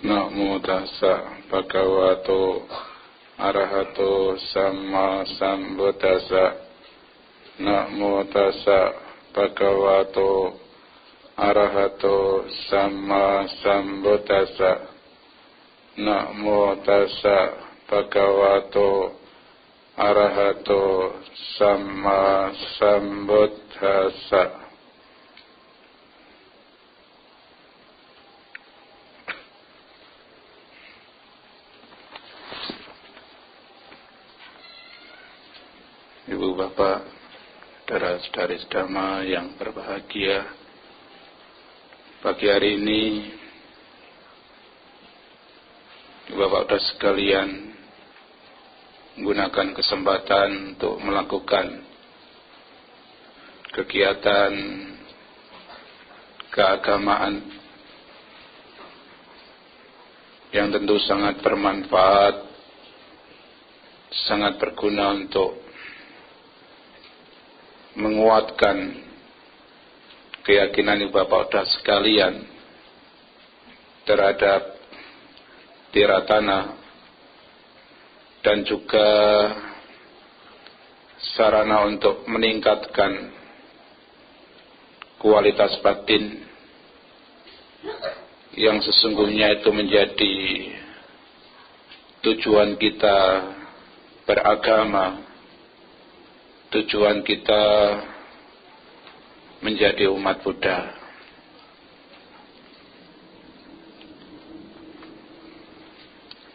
Namo tassa bhagavato arahato samma sambuddhassa. Namo tassa bhagavato arahato samma sambuddhassa. Namo tassa bhagavato arahato samma sambuddhassa. Ibu bapak, saudara-saudari sedama yang berbahagia, pagi hari ini ibu bapak sekalian menggunakan kesempatan untuk melakukan kegiatan keagamaan yang tentu sangat bermanfaat, sangat berguna untuk menguatkan keyakinan ibu bapak saudara sekalian terhadap tiratana dan juga sarana untuk meningkatkan kualitas batin yang sesungguhnya itu menjadi tujuan kita beragama, tujuan kita menjadi umat Buddha.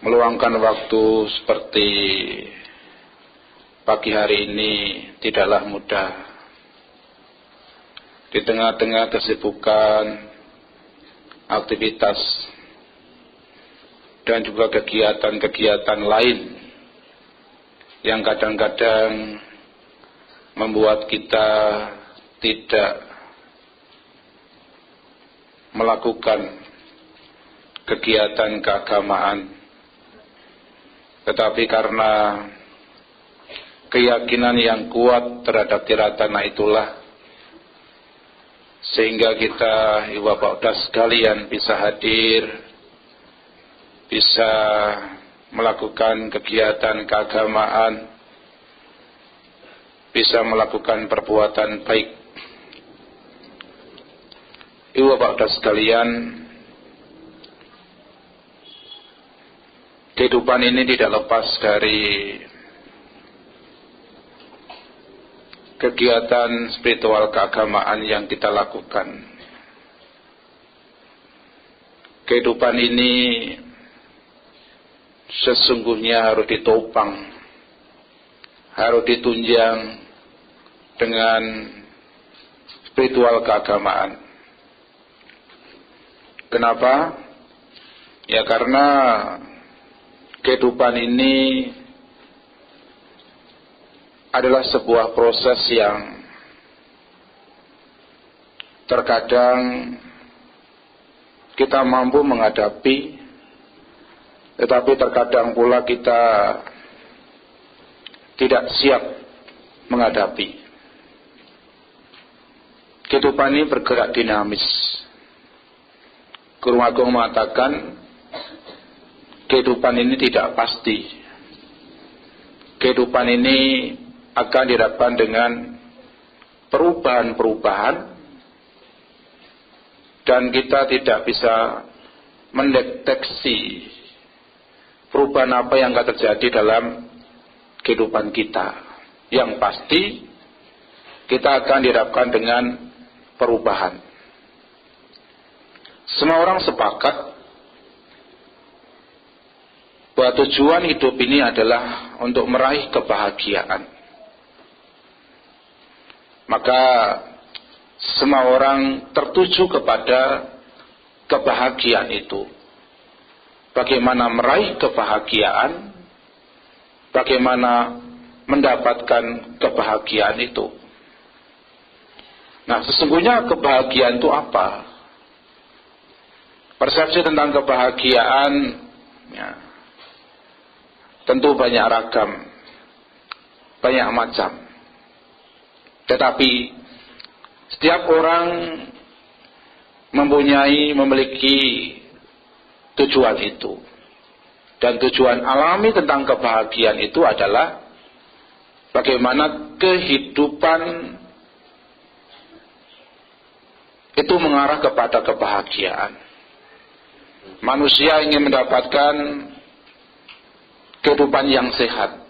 Meluangkan waktu seperti pagi hari ini tidaklah mudah. Di tengah-tengah kesibukan, aktivitas, dan juga kegiatan-kegiatan lain yang kadang-kadang membuat kita tidak melakukan kegiatan keagamaan, tetapi karena keyakinan yang kuat terhadap tiratana itulah sehingga kita ibu bapak saudara sekalian bisa hadir, bisa melakukan kegiatan keagamaan, bisa melakukan perbuatan baik. Ibu bapak saudara sekalian, kehidupan ini tidak lepas dari kegiatan spiritual keagamaan yang kita lakukan. Kehidupan ini sesungguhnya harus ditopang, harus ditunjang dengan spiritual keagamaan. Kenapa? Ya karena kehidupan ini adalah sebuah proses yang terkadang kita mampu menghadapi, tetapi terkadang pula kita tidak siap menghadapi. Kehidupan ini bergerak dinamis. Guru Agung mengatakan kehidupan ini tidak pasti. Kehidupan ini akan dihadapkan dengan perubahan-perubahan dan kita tidak bisa mendeteksi perubahan apa yang akan terjadi dalam kehidupan kita. Yang pasti kita akan dihadapkan dengan perubahan. Semua orang sepakat bahwa tujuan hidup ini adalah untuk meraih kebahagiaan. Maka semua orang tertuju kepada kebahagiaan itu. Bagaimana meraih kebahagiaan, bagaimana mendapatkan kebahagiaan itu. Nah, sesungguhnya kebahagiaan itu apa? Persepsi tentang kebahagiaan ya, tentu banyak ragam, banyak macam. Tetapi setiap orang memiliki tujuan itu. Dan tujuan alami tentang kebahagiaan itu adalah bagaimana kehidupan itu mengarah kepada kebahagiaan. Manusia ingin mendapatkan kehidupan yang sehat.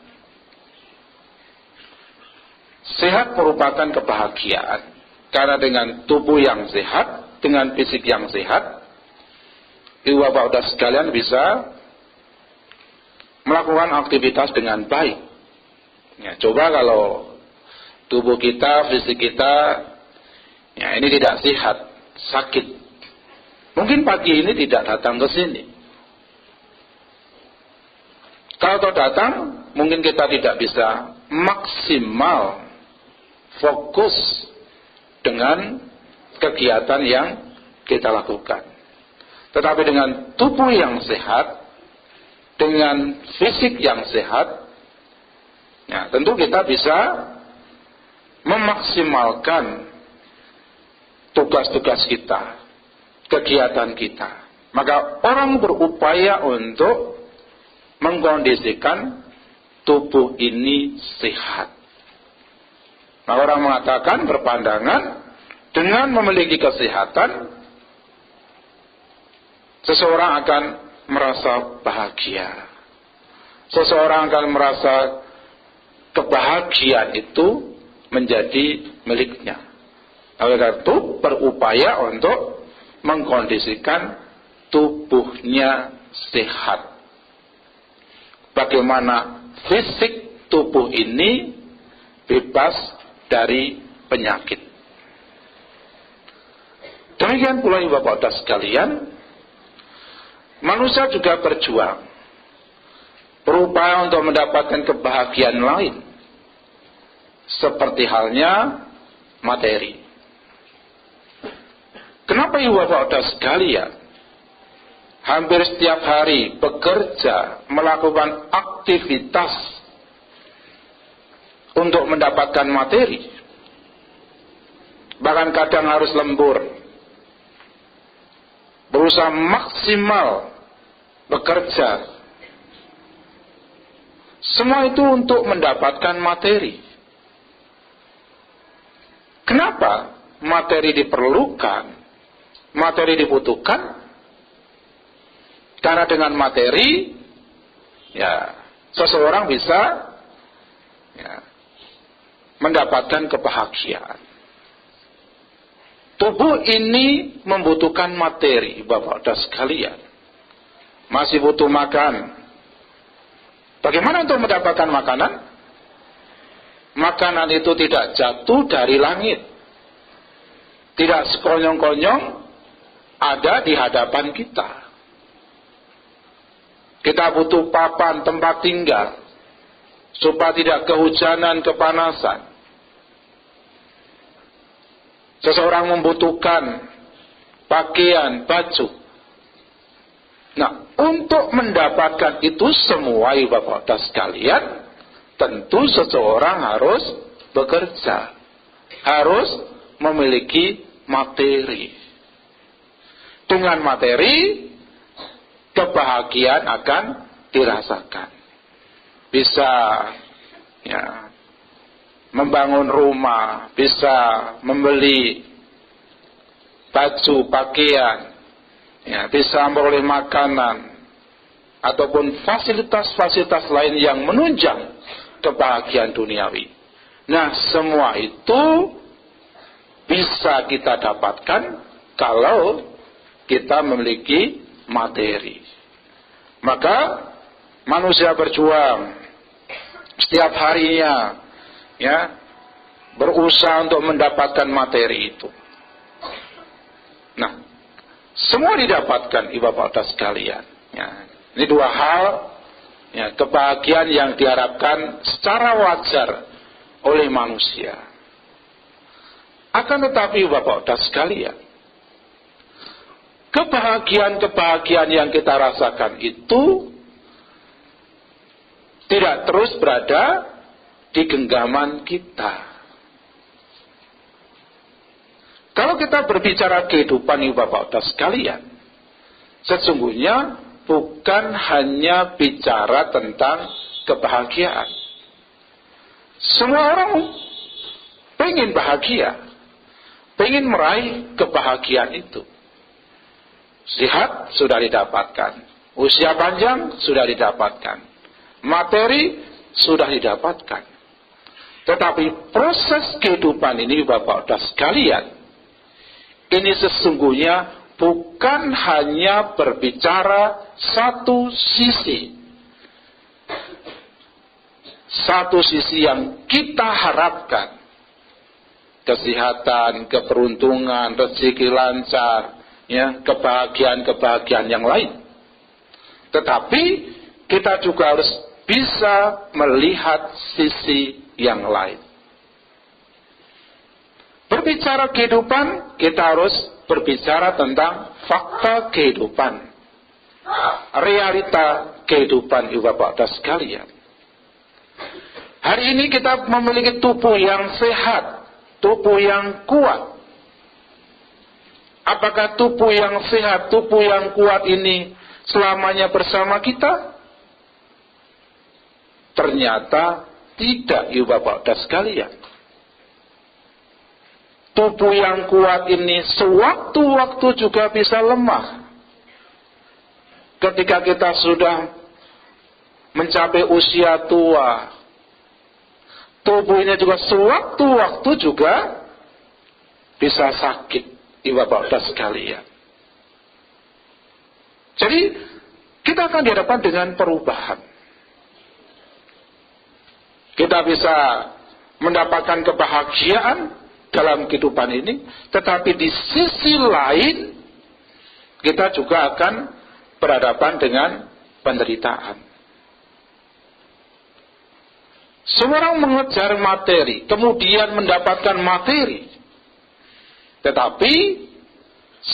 Sehat merupakan kebahagiaan. Karena dengan tubuh yang sehat, dengan fisik yang sehat, ibu bapak saudara sekalian bisa melakukan aktivitas dengan baik. Ya, coba kalau tubuh kita, fisik kita, ya ini tidak sehat, sakit. Mungkin pagi ini tidak datang ke sini. Kalau datang, mungkin kita tidak bisa maksimal fokus dengan kegiatan yang kita lakukan. Tetapi dengan tubuh yang sehat, dengan fisik yang sehat, ya, tentu kita bisa memaksimalkan tugas-tugas kita, kegiatan kita. Maka orang berupaya untuk mengkondisikan tubuh ini sehat. Nah, orang mengatakan berpandangan dengan memiliki kesehatan, seseorang akan merasa bahagia. Seseorang akan merasa kebahagiaan itu menjadi miliknya. Oleh karena itu berupaya untuk mengkondisikan tubuhnya sehat. Bagaimana fisik tubuh ini bebas dari penyakit. Demikian pula ibu bapak saudara sekalian, manusia juga berupaya untuk mendapatkan kebahagiaan lain, seperti halnya materi. Kenapa ibu bapak saudara sekalian hampir setiap hari bekerja, melakukan aktivitas untuk mendapatkan materi? Bahkan kadang harus lembur, berusaha maksimal bekerja. Semua itu untuk mendapatkan materi. Kenapa materi diperlukan? Materi dibutuhkan? Karena dengan materi, ya, seseorang bisa, ya, mendapatkan kebahagiaan. Tubuh ini membutuhkan materi, bapak dan sekalian. Masih butuh makan. Bagaimana untuk mendapatkan makanan? Makanan itu tidak jatuh dari langit. Tidak sekonyong-konyong ada di hadapan kita. Kita butuh papan tempat tinggal supaya tidak kehujanan, kepanasan. Seseorang membutuhkan pakaian, baju. Nah, untuk mendapatkan itu semua, bapak dan sekalian, tentu seseorang harus bekerja, harus memiliki materi. Dengan materi, kebahagiaan akan dirasakan. Bisa, ya, membangun rumah, bisa membeli baju, pakaian, ya, bisa memperoleh makanan, ataupun fasilitas-fasilitas lain yang menunjang kebahagiaan duniawi. Nah, semua itu bisa kita dapatkan kalau kita memiliki materi. Maka manusia berjuang setiap harinya, ya, berusaha untuk mendapatkan materi itu. Nah, semua didapatkan ibu bapak sekalian. Ya, ini dua hal, ya, kebahagiaan yang diharapkan secara wajar oleh manusia. Akan tetapi ibu bapak sekalian, kebahagiaan yang kita rasakan itu tidak terus berada di genggaman kita. Kalau kita berbicara kehidupan ibu bapak sekalian, sesungguhnya bukan hanya bicara tentang kebahagiaan. Semua orang pengen bahagia, pengen meraih kebahagiaan itu. Sehat sudah didapatkan, usia panjang sudah didapatkan, materi sudah didapatkan. Tetapi proses kehidupan ini, Bapak-Bapak sekalian, ini sesungguhnya bukan hanya berbicara satu sisi. Satu sisi yang kita harapkan. Kesehatan, keberuntungan, rezeki lancar, ya, kebahagiaan-kebahagiaan yang lain. Tetapi kita juga harus bisa melihat sisi yang lain. Berbicara kehidupan, kita harus berbicara tentang fakta kehidupan, realita kehidupan, ibu bapak sekalian. Hari ini kita memiliki tubuh yang sehat, tubuh yang kuat. Apakah tubuh yang sehat, tubuh yang kuat ini selamanya bersama kita? Ternyata tidak, ibu bapak sekalian. Tubuh yang kuat ini sewaktu-waktu juga bisa lemah. Ketika kita sudah mencapai usia tua, tubuh ini juga sewaktu-waktu juga bisa sakit, ibu bapak sekalian. Jadi kita akan dihadapkan dengan perubahan. Kita bisa mendapatkan kebahagiaan dalam kehidupan ini, tetapi di sisi lain kita juga akan berhadapan dengan penderitaan. Semua orang mengejar materi, kemudian mendapatkan materi. Tetapi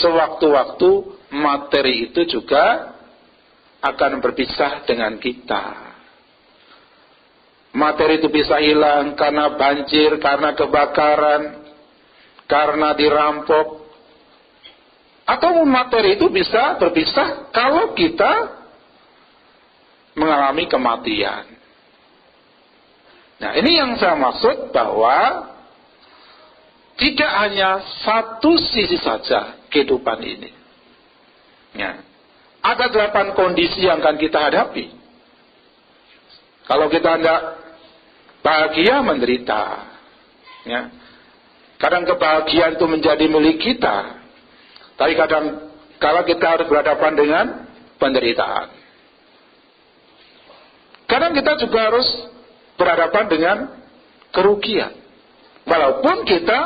sewaktu-waktu materi itu juga akan berpisah dengan kita. Materi itu bisa hilang karena banjir, karena kebakaran, karena dirampok. Atau materi itu bisa berpisah kalau kita mengalami kematian. Nah, ini yang saya maksud bahwa tidak hanya satu sisi saja kehidupan ini. Ya. Ada 8 kondisi yang akan kita hadapi. Kalau kita tidak bahagia, menderita. Ya. Kadang kebahagiaan itu menjadi milik kita. Tapi kadang kalau kita harus berhadapan dengan penderitaan. Kadang kita juga harus berhadapan dengan kerugian. Walaupun kita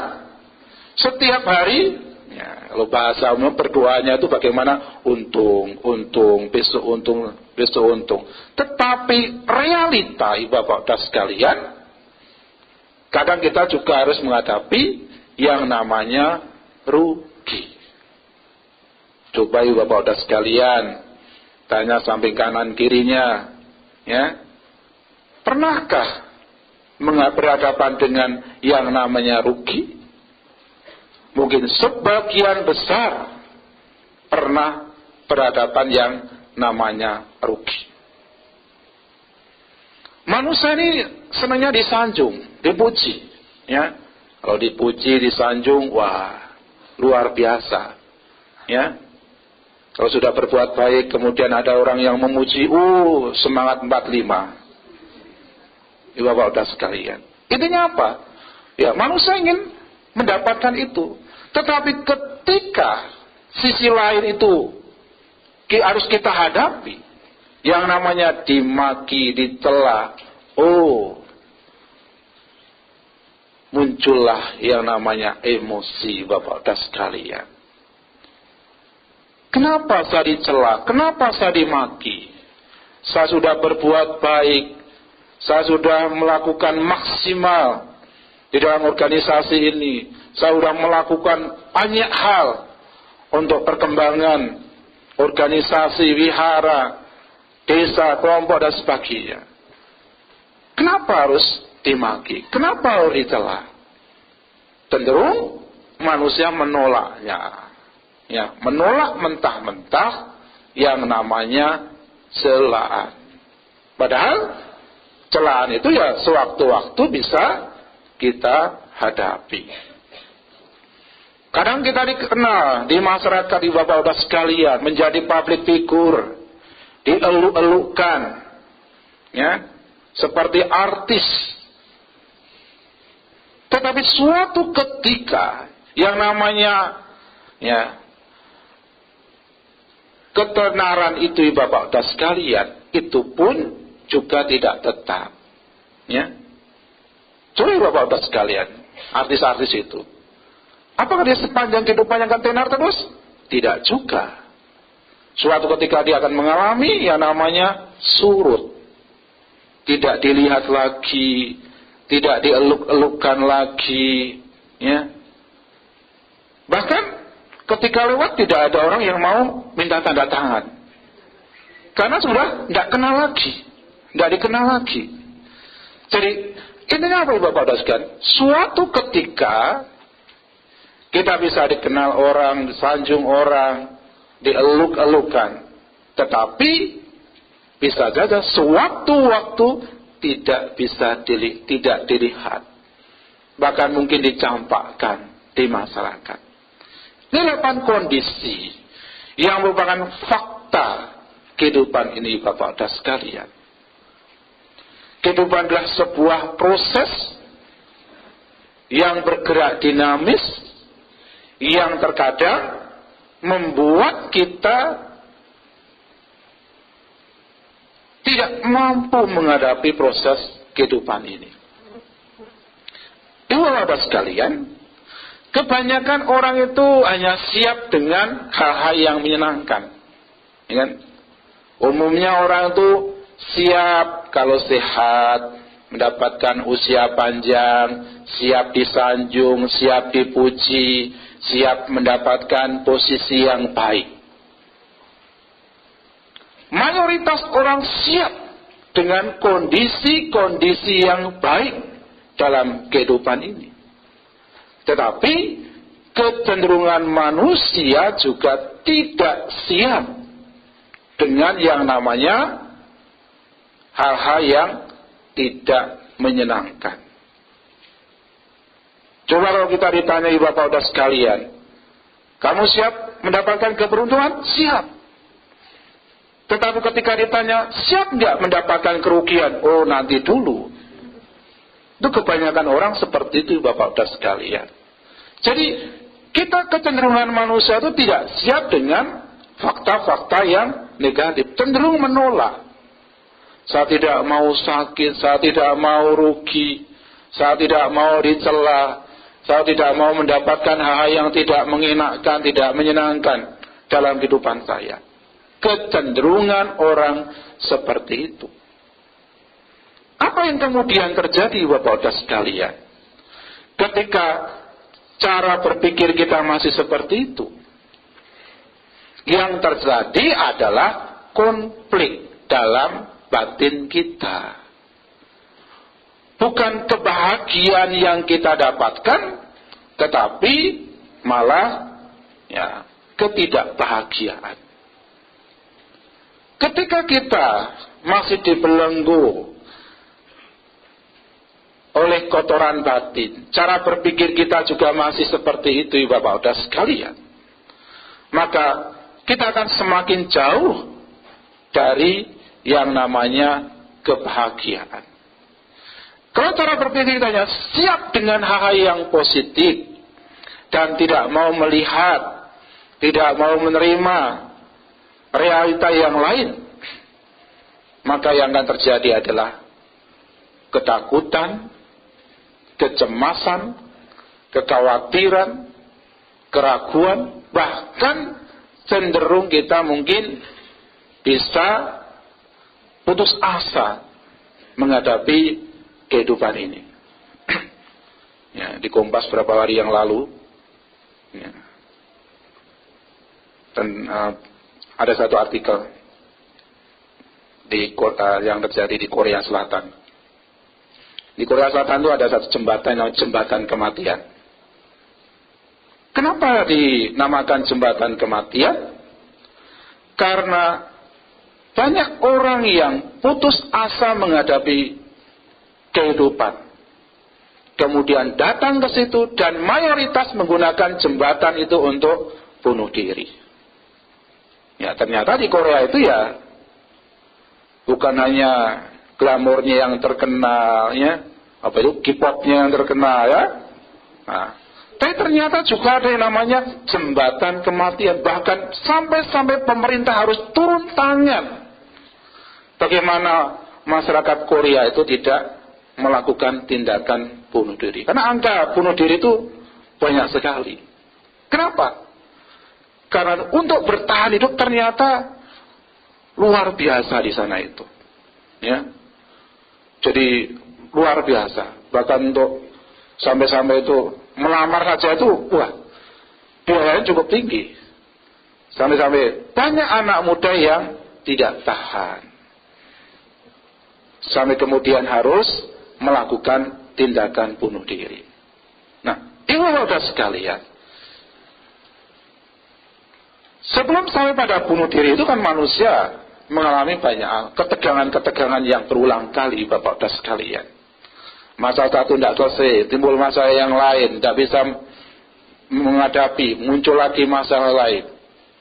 setiap hari, ya, kalau bahasa umum berdoanya itu bagaimana untung, besok untung. Tetapi realita, ibu bapak sekalian, kadang kita juga harus menghadapi yang namanya rugi. Coba ibu bapak sekalian, tanya samping kanan kirinya, ya. Pernahkah berhadapan dengan yang namanya rugi? Mungkin sebagian besar pernah berhadapan yang namanya rugi. Manusia ini senangnya disanjung, dipuji. Ya, kalau dipuji, disanjung, wah, luar biasa. Ya, kalau sudah berbuat baik, kemudian ada orang yang memuji, semangat 45. Ibu bapak sekalian. Intinya apa? Ya, manusia ingin mendapatkan itu. Tetapi ketika sisi lain itu harus kita hadapi, yang namanya dimaki, dicela, muncullah yang namanya emosi, bapak sekalian. Kenapa saya dicela? Kenapa saya dimaki? Saya sudah berbuat baik. Saya sudah melakukan maksimal di dalam organisasi ini. Saya sudah melakukan banyak hal untuk perkembangan organisasi, wihara, desa, kelompok, dan sebagainya. Kenapa harus dimaki? Kenapa harus dicela? Cenderung manusia menolaknya. Ya, menolak mentah-mentah, yang namanya celaan. Padahal celaan itu ya sewaktu-waktu bisa kita hadapi. Kadang kita dikenal di masyarakat, di bapak-bapak sekalian, menjadi public figure, dieluk-elukan, ya, seperti artis. Tetapi suatu ketika yang namanya, ya, ketenaran itu, bapak-bapak sekalian, itu pun juga tidak tetap, ya. Coba bapak-bapak sekalian, artis-artis itu, apakah dia sepanjang kehidupannya akan tenar terus? Tidak juga. Suatu ketika dia akan mengalami yang namanya surut. Tidak dilihat lagi, tidak dieluk-elukkan lagi, ya. Bahkan ketika lewat tidak ada orang yang mau minta tanda tangan. Karena sudah tidak kenal lagi, tidak dikenal lagi. Jadi intinya apa, bapak-bapak sekalian? Suatu ketika kita bisa dikenal orang, disanjung orang, dieluk-elukan, tetapi bisa saja sewaktu-waktu tidak bisa tidak dilihat, bahkan mungkin dicampakkan di masyarakat. Ini 8 kondisi yang merupakan fakta kehidupan ini, bapak-bapak sekalian. Kehidupan adalah sebuah proses yang bergerak dinamis, yang terkadang membuat kita tidak mampu menghadapi proses kehidupan ini. Bapak-bapak sekalian, kebanyakan orang itu hanya siap dengan hal-hal yang menyenangkan, ya kan? Umumnya orang itu siap kalau sehat, mendapatkan usia panjang, siap disanjung, siap dipuji, siap mendapatkan posisi yang baik. Mayoritas orang siap dengan kondisi-kondisi yang baik dalam kehidupan ini. Tetapi kecenderungan manusia juga tidak siap dengan yang namanya hal-hal yang tidak menyenangkan. Coba kalau kita ditanyai bapak-bapak sekalian, kamu siap mendapatkan keberuntungan? Siap. Tetapi ketika ditanya, siap nggak mendapatkan kerugian? Oh, nanti dulu. Itu kebanyakan orang seperti itu, bapak-bapak sekalian. Jadi, kita kecenderungan manusia itu tidak siap dengan fakta-fakta yang negatif. Cenderung menolak. Saya tidak mau sakit, saya tidak mau rugi, saya tidak mau dicela, saya tidak mau mendapatkan hal-hal yang tidak mengenakan, tidak menyenangkan dalam kehidupan saya. Kecenderungan orang seperti itu. Apa yang kemudian terjadi, bapak-bapak sekalian? Ketika cara berpikir kita masih seperti itu, yang terjadi adalah konflik dalam batin kita. Bukan kebahagiaan yang kita dapatkan, tetapi malah, ya, ketidakbahagiaan. Ketika kita masih dibelenggu oleh kotoran batin, cara berpikir kita juga masih seperti itu, bapak-bapak sekalian, maka kita akan semakin jauh dari yang namanya kebahagiaan. Kalau cara berpikir kita hanya siap dengan hal-hal yang positif dan tidak mau melihat, tidak mau menerima realita yang lain, maka yang akan terjadi adalah ketakutan, kecemasan, kekhawatiran, keraguan, bahkan cenderung kita mungkin bisa putus asa menghadapi kehidupan ini. Ya, di Kompas beberapa hari yang lalu, ya, dan ada satu artikel di kota yang terjadi di Korea Selatan. Di Korea Selatan itu ada satu jembatan, namanya jembatan kematian. Kenapa dinamakan jembatan kematian? Karena banyak orang yang putus asa menghadapi kehidupan, kemudian datang ke situ dan mayoritas menggunakan jembatan itu untuk bunuh diri. Ya, ternyata di Korea itu ya bukan hanya glamornya yang terkenal, ya, K-popnya yang terkenal, ya. Nah, tapi ternyata juga ada yang namanya jembatan kematian. Bahkan sampai pemerintah harus turun tangan. Bagaimana masyarakat Korea itu tidak melakukan tindakan bunuh diri. Karena angka bunuh diri itu banyak sekali. Kenapa? Karena untuk bertahan hidup ternyata luar biasa di sana itu. Ya. Jadi luar biasa. Bahkan untuk sampai itu melamar saja itu, wah, biayanya cukup tinggi. Sampai banyak anak muda yang tidak tahan. Sampai kemudian harus melakukan tindakan bunuh diri. Nah, ini sudah sekalian. Sebelum sampai pada bunuh diri itu kan manusia mengalami banyak ketegangan-ketegangan yang berulang kali, Bapak dan sekalian. Masalah satu tidak selesai, timbul masalah yang lain, tidak bisa menghadapi, muncul lagi masalah lain.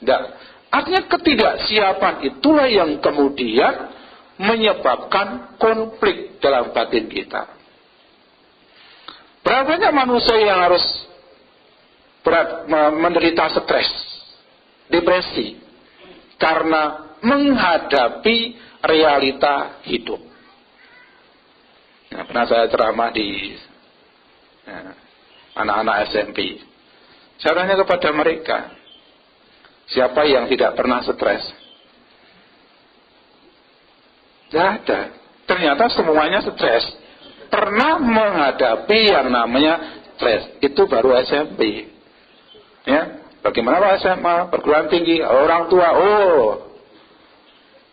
Tidak. Artinya ketidaksiapan itulah yang kemudian menyebabkan konflik dalam batin kita. Berapa banyak manusia yang harus menderita stres, depresi, karena menghadapi realita hidup. Nah, pernah saya ceramah di anak-anak SMP. Saya tanya kepada mereka, siapa yang tidak pernah stres? Tidak ada. Ternyata semuanya stres. Pernah menghadapi yang namanya stres. Itu baru SMP. Ya, bagaimana Pak SMA, perguruan tinggi, orang tua,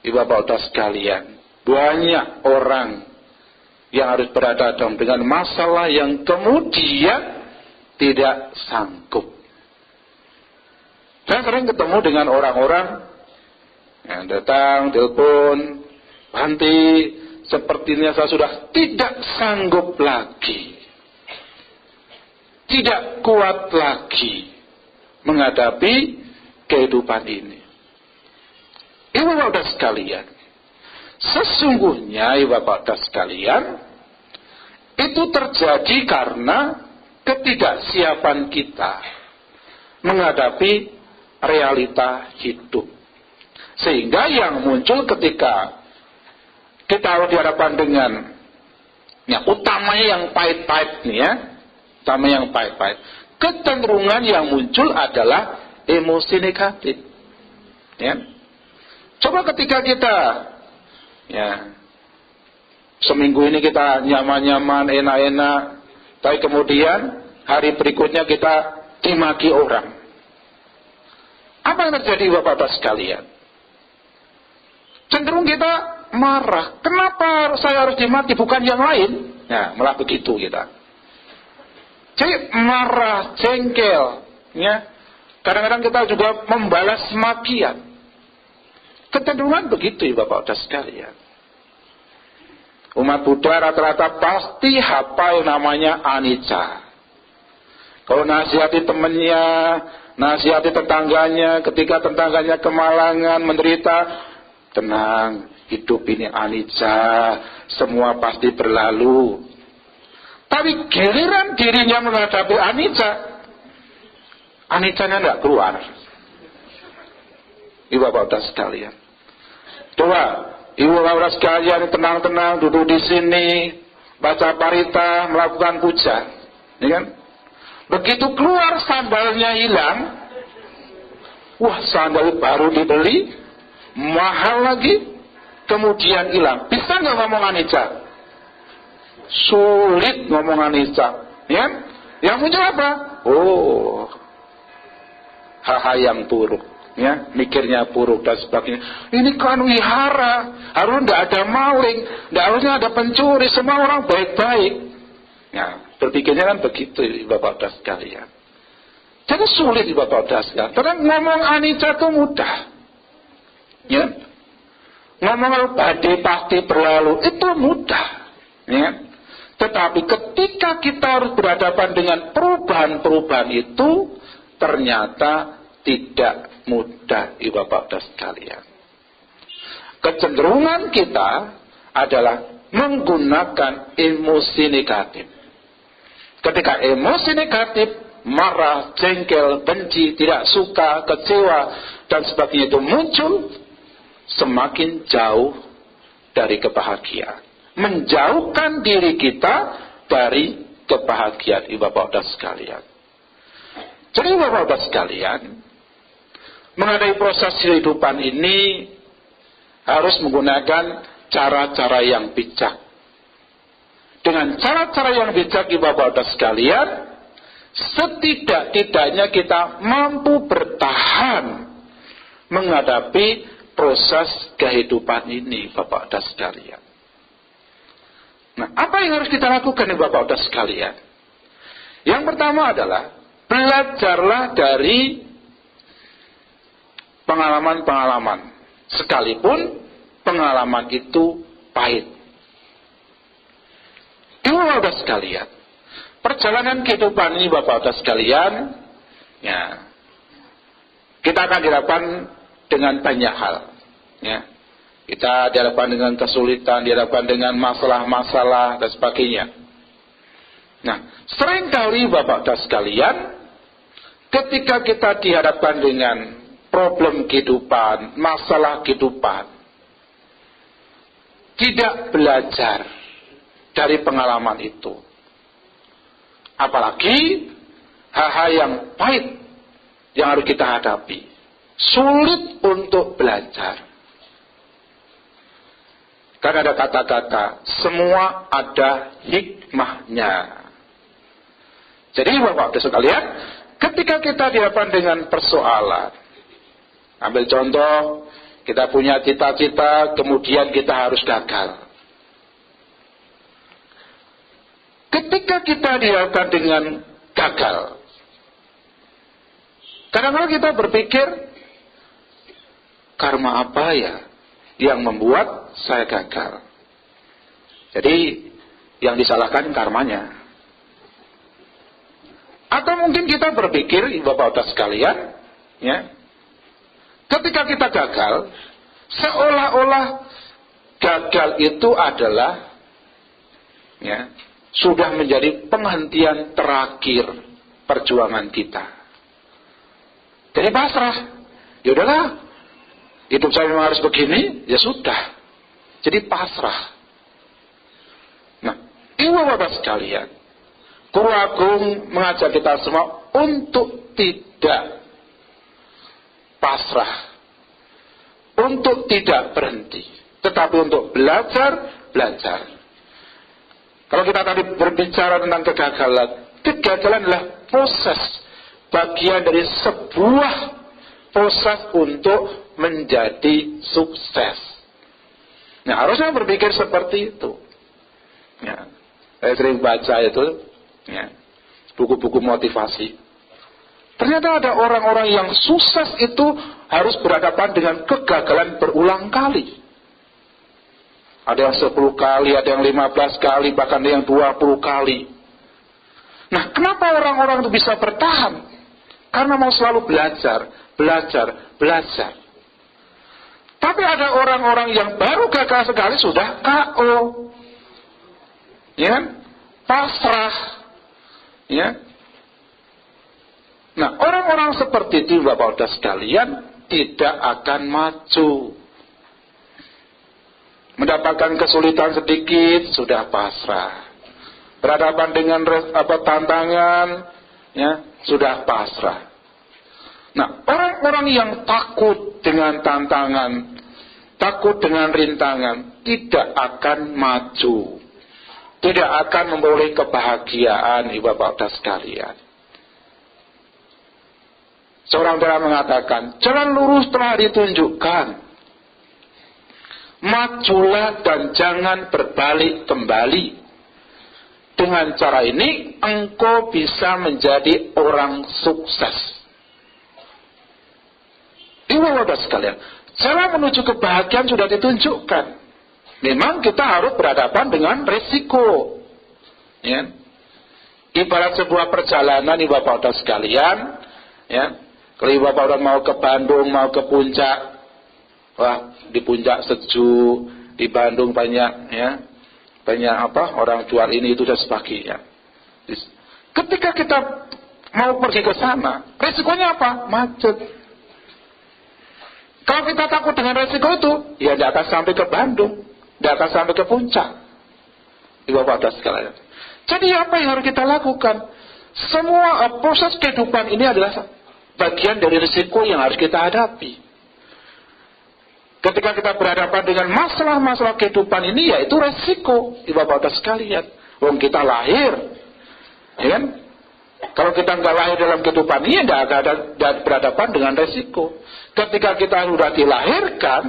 Bapak-Bapak sekalian, banyak orang yang harus berhadapan dengan masalah yang kemudian tidak sanggup. Saya sering ketemu dengan orang-orang yang datang, telepon, Banti, sepertinya saya sudah tidak sanggup lagi, tidak kuat lagi menghadapi kehidupan ini. Ibu-bapak sekalian, sesungguhnya ibu-bapak sekalian, itu terjadi karena ketidaksiapan kita menghadapi realita hidup. Sehingga yang muncul ketika kita harus dihadapkan dengan utamanya yang pahit-pahit nih ya, utamanya yang pahit-pahit, kecenderungan yang muncul adalah emosi negatif. Ya. Coba ketika kita seminggu ini kita nyaman-nyaman, enak-enak, tapi kemudian hari berikutnya kita dimaki orang. Apa yang terjadi Bapak-Bapak sekalian? Cenderung kita marah. Kenapa saya harus dimaki, bukan yang lain? Ya, malah begitu kita. Jadi marah, jengkel, ya. Kadang-kadang kita juga membalas makian. Kecenderungan begitu Bapak-Bapak sekalian. Umat Buddha rata-rata pasti hafal namanya anicca. Kalau nasihati temannya, nasihati tetangganya, ketika tetangganya kemalangan, menderita, tenang, hidup ini anicca, semua pasti berlalu. Tapi giliran dirinya menghadapi anicca, aniccanya tidak keluar. Ibu-bapak sekalian, coba ibu-bapak sekalian tenang-tenang duduk di sini, baca parita, melakukan puja, ya kan? Begitu keluar sandalnya hilang, wah sandal baru dibeli, mahal lagi, kemudian hilang. Bisa nggak ngomong anicca? Sulit ngomong anicca, ya? Yang muncul apa? Oh, hal-hal yang buruk. Ya, mikirnya buruk dan sebagainya. Ini kan wihara, harus tidak ada maling, tidak harusnya ada pencuri, semua orang baik-baik. Ya, berpikirnya kan begitu, Bapak-Bapak sekalian. Jadi sulit Bapak-Bapak sekalian. Karena ngomong anicca itu mudah. Ya. Ngomong badai pasti berlalu itu mudah. Ya. Tetapi ketika kita harus berhadapan dengan perubahan-perubahan itu, ternyata tidak mudah, Bapak-Bapak sekalian. Kecenderungan kita adalah menggunakan emosi negatif. Ketika emosi negatif, marah, jengkel, benci, tidak suka, kecewa, dan sebagainya itu muncul, semakin jauh dari kebahagiaan. Menjauhkan diri kita dari kebahagiaan, Bapak-Bapak sekalian. Jadi Bapak-Bapak sekalian, mengenai proses kehidupan ini harus menggunakan cara-cara yang bijak. Dengan cara-cara yang bijak, Bapak-Bapak sekalian, setidak-tidaknya kita mampu bertahan menghadapi proses kehidupan ini, Bapak-Bapak sekalian. Nah, apa yang harus kita lakukan, Bapak-Bapak sekalian? Yang pertama adalah belajarlah dari pengalaman-pengalaman, sekalipun pengalaman itu pahit. Bapak-Bapak sekalian, perjalanan kehidupan ini, Bapak-Bapak sekalian, ya, kita akan dihadapkan dengan banyak hal. Ya. Kita dihadapkan dengan kesulitan, dihadapkan dengan masalah-masalah dan sebagainya. Nah, seringkali Bapak-Bapak sekalian, ketika kita dihadapkan dengan problem kehidupan, masalah kehidupan, tidak belajar dari pengalaman itu. Apalagi hal-hal yang pahit yang harus kita hadapi. Sulit untuk belajar. Karena ada kata-kata, semua ada hikmahnya. Jadi Bapak-Bapak sekalian, ketika kita dihadapkan dengan persoalan, ambil contoh, kita punya cita-cita, kemudian kita harus gagal. Ketika kita dihadapkan dengan gagal, kadang-kadang kita berpikir, karma apa ya yang membuat saya gagal? Jadi yang disalahkan karmanya. Atau mungkin kita berpikir, Bapak-Bapak sekalian, ya, ketika kita gagal, seolah-olah gagal itu adalah, ya, sudah menjadi penghentian terakhir perjuangan kita. Jadi pasrah. Ya udahlah, hidup saya memang harus begini, ya sudah. Jadi pasrah. Nah, Bapak-Bapak sekalian, Guru Agung mengajak kita semua untuk tidak pasrah, untuk tidak berhenti, tetapi untuk belajar. Kalau kita tadi berbicara tentang kegagalan adalah proses, bagian dari sebuah proses untuk menjadi sukses. Nah, harusnya berpikir seperti itu. Ya, saya sering baca itu, ya, buku-buku motivasi. Ternyata ada orang-orang yang sukses itu harus berhadapan dengan kegagalan berulang kali. Ada yang 10 kali, ada yang 15 kali, bahkan ada yang 20 kali. Nah, kenapa orang-orang itu bisa bertahan? Karena mau selalu belajar. Tapi ada orang-orang yang baru gagal sekali sudah KO. Ya, pasrah. Ya. Nah, orang-orang seperti itu, Bapak-Bapak sekalian, tidak akan maju. Mendapatkan kesulitan sedikit, sudah pasrah. Berhadapan dengan tantangan, ya, sudah pasrah. Nah, orang-orang yang takut dengan tantangan, takut dengan rintangan, tidak akan maju. Tidak akan memperoleh kebahagiaan, Bapak-Bapak sekalian. Seorang telah mengatakan, jalan lurus telah ditunjukkan. Majulah dan jangan berbalik kembali. Dengan cara ini, engkau bisa menjadi orang sukses. Bapak-Bapak sekalian, Jalan menuju kebahagiaan sudah ditunjukkan. Memang kita harus berhadapan dengan resiko. Ya. Ibarat sebuah perjalanan, ibu bapak saudara sekalian, ya. Kalau ibu bapak saudara mau ke Bandung, mau ke puncak, wah di puncak sejuk, di Bandung banyak, ya, banyak orang jual ini itu dan sebagainya. Ketika kita mau pergi ke sana, resikonya apa? Macet. Kalau kita takut dengan resiko itu, ya tidak akan sampai ke Bandung, tidak akan sampai ke puncak. Ibu bapak saudara sekalian. Jadi apa yang harus kita lakukan? Semua proses kehidupan ini adalah bagian dari risiko yang harus kita hadapi. Ketika kita berhadapan dengan masalah-masalah kehidupan ini, ya itu resiko, ibu bapak sekalian. Wong kita lahir, ya kan? Kalau kita nggak lahir dalam kehidupan ini, tidak akan berhadapan dengan resiko. Ketika kita sudah dilahirkan,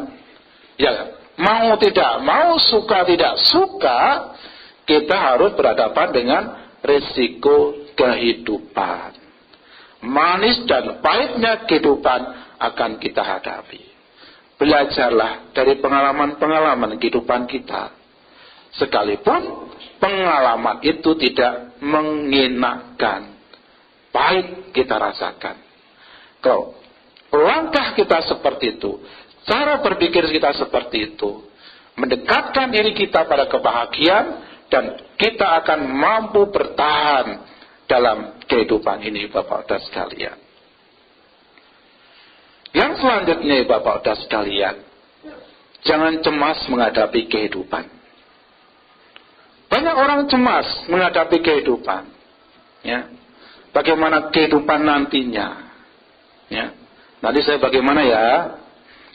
ya mau tidak mau, suka tidak suka, kita harus berhadapan dengan risiko kehidupan. Manis dan pahitnya kehidupan akan kita hadapi. Belajarlah dari pengalaman-pengalaman kehidupan kita. Sekalipun pengalaman itu tidak mengenakan, pahit kita rasakan. Kalau langkah kita seperti itu, cara berpikir kita seperti itu, mendekatkan diri kita pada kebahagiaan, dan kita akan mampu bertahan dalam kehidupan ini, bapak-bapak sekalian. Yang selanjutnya, bapak-bapak sekalian, jangan cemas menghadapi kehidupan. Banyak orang cemas menghadapi kehidupan. Ya, bagaimana kehidupan nantinya? Ya, nanti saya bagaimana ya?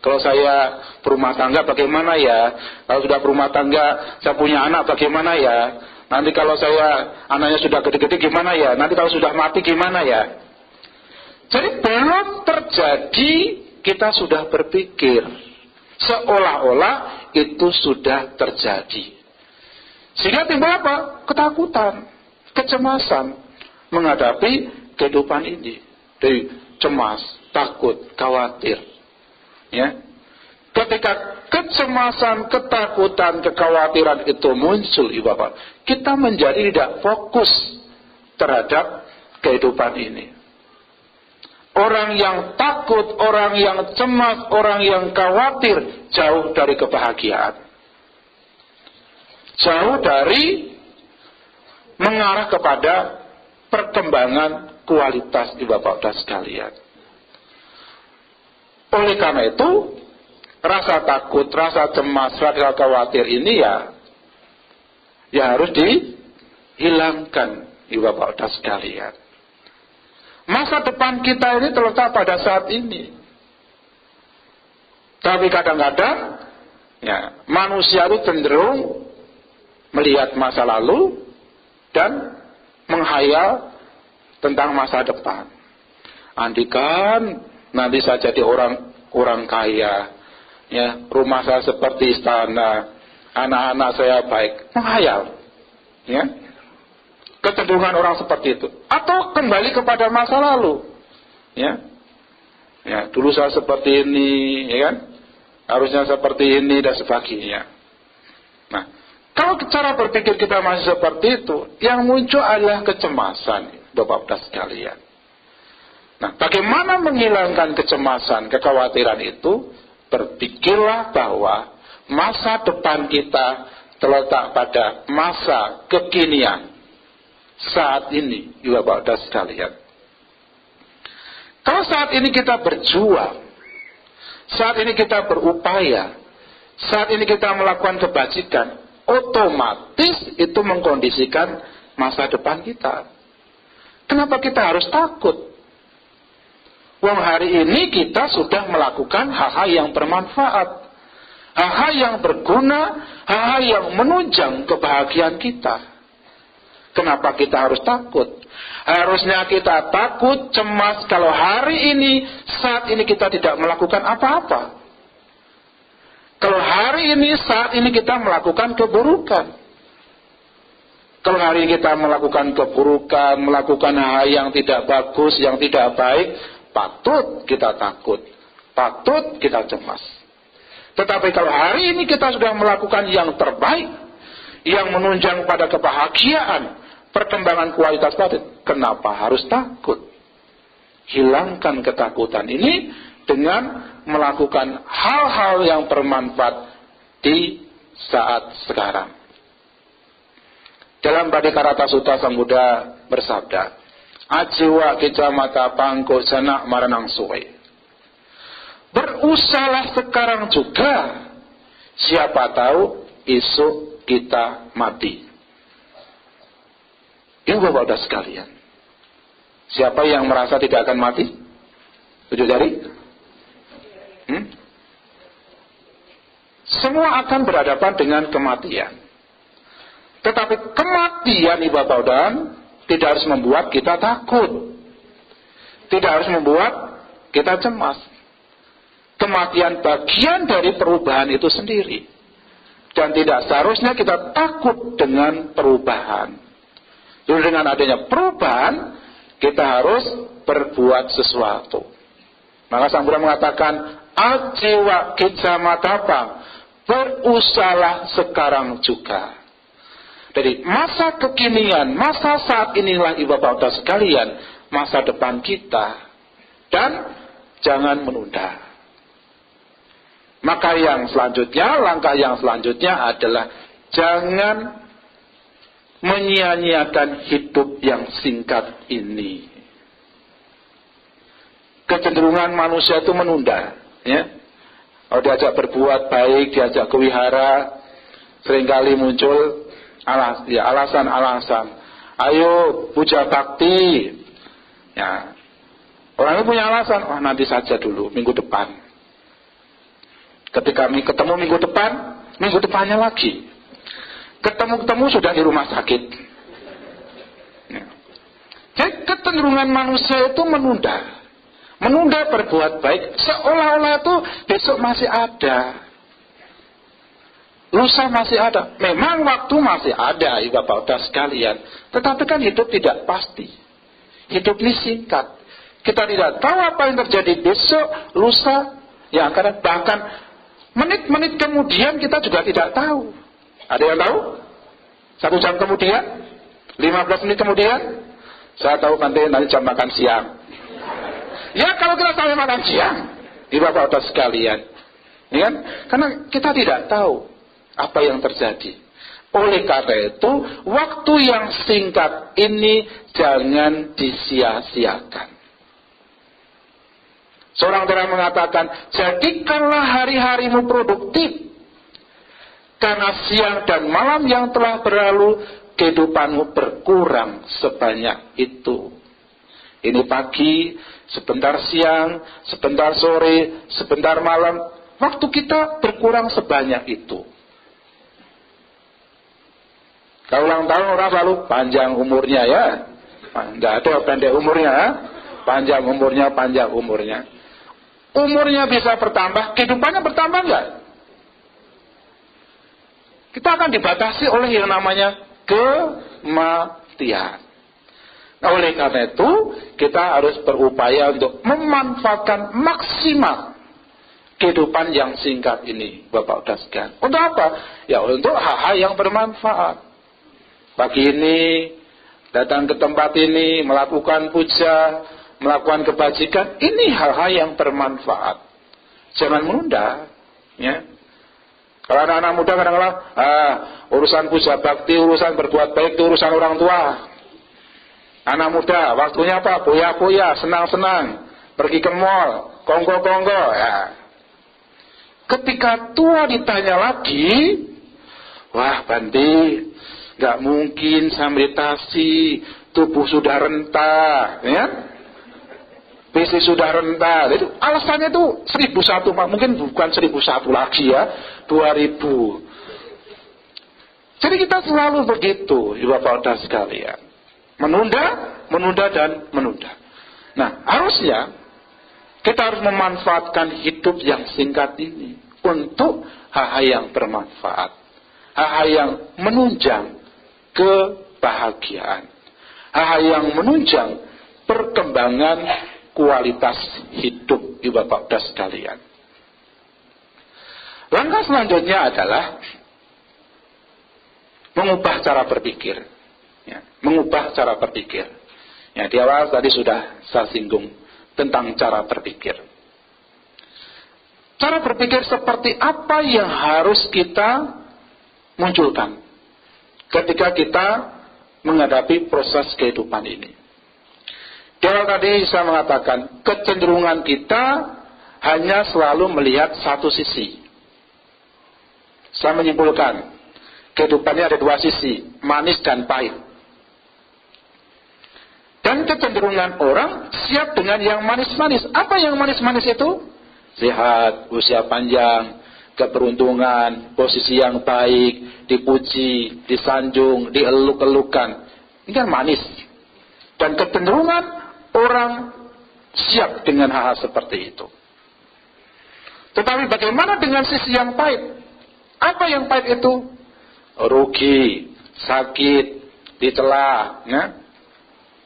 Kalau saya berumah tangga bagaimana ya? Kalau sudah berumah tangga, saya punya anak bagaimana ya? Nanti kalau saya anaknya sudah gede-gede gimana ya? Nanti kalau sudah mati gimana ya? Jadi belum terjadi, kita sudah berpikir seolah-olah itu sudah terjadi. Sehingga timbul apa? Ketakutan, kecemasan menghadapi kehidupan ini. Jadi cemas, takut, khawatir. Ya, ketika kecemasan, ketakutan, kekhawatiran itu muncul, ibu bapak, kita menjadi tidak fokus terhadap kehidupan ini. Orang yang takut, orang yang cemas, orang yang khawatir, jauh dari kebahagiaan, jauh dari mengarah kepada perkembangan kualitas, ibu bapak sekalian. Oleh karena itu, rasa takut, rasa cemas, rasa khawatir ini ya harus dihilangkan, ibu bapak sekalian. Masa depan kita ini terletak pada saat ini. Tapi kadang-kadang, ya, manusia itu cenderung melihat masa lalu dan menghayal tentang masa depan. Andikan nanti saya jadi orang kaya, ya, rumah saya seperti istana, anak-anak saya baik, menghayal, ya, kecenderungan orang seperti itu. Atau kembali kepada masa lalu, ya, dulu saya seperti ini, ya kan, harusnya seperti ini dan sebagainya. Nah, kalau cara berpikir kita masih seperti itu, yang muncul adalah kecemasan, bapak-bapak sekalian. Nah, bagaimana menghilangkan kecemasan, kekhawatiran itu? Berpikirlah bahwa masa depan kita terletak pada masa kekinian saat ini, bapak-bapak sekalian. Kalau saat ini kita berjuang, saat ini kita berupaya, saat ini kita melakukan kebajikan, otomatis itu mengkondisikan masa depan kita. Kenapa kita harus takut? Wong hari ini kita sudah melakukan hal-hal yang bermanfaat, hal-hal yang berguna, hal-hal yang menunjang kebahagiaan kita. Kenapa kita harus takut? Harusnya kita takut, cemas kalau hari ini, saat ini kita tidak melakukan apa-apa. Kalau hari ini, saat ini kita melakukan keburukan. Kalau hari ini kita melakukan keburukan, melakukan hal yang tidak bagus, yang tidak baik, patut kita takut, patut kita cemas. Tetapi kalau hari ini kita sudah melakukan yang terbaik, yang menunjang pada kebahagiaan, perkembangan kualitas batin, kenapa harus takut? Hilangkan ketakutan ini dengan melakukan hal-hal yang bermanfaat di saat sekarang. Dalam Badikarata Sutta Sang Buddha bersabda, Ajiwa kecamata pangko sanak maranang suwe. Berusahalah sekarang juga, siapa tahu esok kita mati. Ini Bapak-Bapak sekalian. Siapa yang merasa tidak akan mati? 7 jari? Semua akan berhadapan dengan kematian. Tetapi kematian Bapak-Bapak tidak harus membuat kita takut. Tidak harus membuat kita cemas. Kematian bagian dari perubahan itu sendiri. Dan tidak seharusnya kita takut dengan perubahan. Jadi dengan adanya perubahan, kita harus berbuat sesuatu. Maka Sang Buddha mengatakan, Ajiwa kicamatapang, berusahalah sekarang juga. Jadi masa kekinian, masa saat inilah Bapak-Bapak sekalian, masa depan kita. Dan jangan menunda. Maka yang selanjutnya, langkah yang selanjutnya adalah jangan menyia-nyiakan hidup yang singkat ini. Kecenderungan manusia itu menunda, ya. Kalau diajak berbuat baik, diajak ke wihara, seringkali muncul alasan-alasan. Ayo puja bakti. Ya. Orang itu punya alasan, nanti saja dulu, minggu depan. Ketika ketemu minggu depan, minggu depannya lagi. Ketemu sudah di rumah sakit. Ya. Jadi kecenderungan manusia itu menunda. Menunda berbuat baik, seolah-olah itu besok masih ada. Lusa masih ada. Memang waktu masih ada, Bapak-Bapak sekalian. Tetapi kan hidup tidak pasti. Hidup ini singkat. Kita tidak tahu apa yang terjadi besok, lusa, yang akan bahkan menit-menit kemudian kita juga tidak tahu. Ada yang tahu? 1 jam kemudian? 15 menit kemudian? Saya tahu nanti jam makan siang. Ya kalau kita sampai makan siang, Bapak-Bapak sekalian, ya kan? Karena kita tidak tahu apa yang terjadi. Oleh karena itu, waktu yang singkat ini jangan disia-siakan. Seorang telah mengatakan, jadikanlah hari-harimu produktif. Karena siang dan malam yang telah berlalu, kehidupanmu berkurang sebanyak itu. Ini pagi, sebentar siang, sebentar sore, sebentar malam. Waktu kita berkurang sebanyak itu. Kalau ulang tahun orang selalu panjang umurnya ya. Tidak ada pendek umurnya. Panjang umurnya, panjang umurnya. Umurnya bisa bertambah, kehidupannya bertambah enggak? Kita akan dibatasi oleh yang namanya kematian. Nah, oleh karena itu, kita harus berupaya untuk memanfaatkan maksimal kehidupan yang singkat ini, Bapak-Bapak sekalian. Untuk apa? Ya, untuk hal-hal yang bermanfaat. Pagi ini, datang ke tempat ini, melakukan puja, melakukan kebajikan, ini hal-hal yang bermanfaat. Jangan menunda, ya. Kalau anak-anak muda kadang-kadang, urusan puja bakti, urusan berbuat baik itu urusan orang tua. Anak muda, waktunya apa? Poya-poya, senang-senang, pergi ke mall, kongko-kongko, ya. Ketika tua ditanya lagi, wah Bandi, gak mungkin samritasi, tubuh sudah rentah, ya. Fisik sudah rendah. Itu alasannya itu 1001, mungkin bukan 1001 lagi ya, 2000. Jadi kita selalu begitu, Bapak-Bapak sekalian. Menunda dan menunda. Nah, harusnya kita harus memanfaatkan hidup yang singkat ini untuk hal-hal yang bermanfaat, hal-hal yang menunjang kebahagiaan, hal-hal yang menunjang perkembangan kualitas hidup Bapak-Bapak sekalian. Langkah selanjutnya adalah mengubah cara berpikir. Ya, mengubah cara berpikir. Ya, di awal tadi sudah saya singgung tentang cara berpikir. Cara berpikir seperti apa yang harus kita munculkan ketika kita menghadapi proses kehidupan ini. Di awal tadi saya mengatakan kecenderungan kita hanya selalu melihat satu sisi. Saya menyimpulkan kehidupannya ada dua sisi, manis dan pahit. Dan kecenderungan orang siap dengan yang manis-manis. Apa yang manis-manis itu? Sehat, usia panjang, keberuntungan, posisi yang baik, dipuji, disanjung, dieluk-elukan. Ini kan manis. Dan kecenderungan orang siap dengan hal-hal seperti itu. Tetapi bagaimana dengan sisi yang pahit? Apa yang pahit itu? Rugi, sakit, dicela, ya?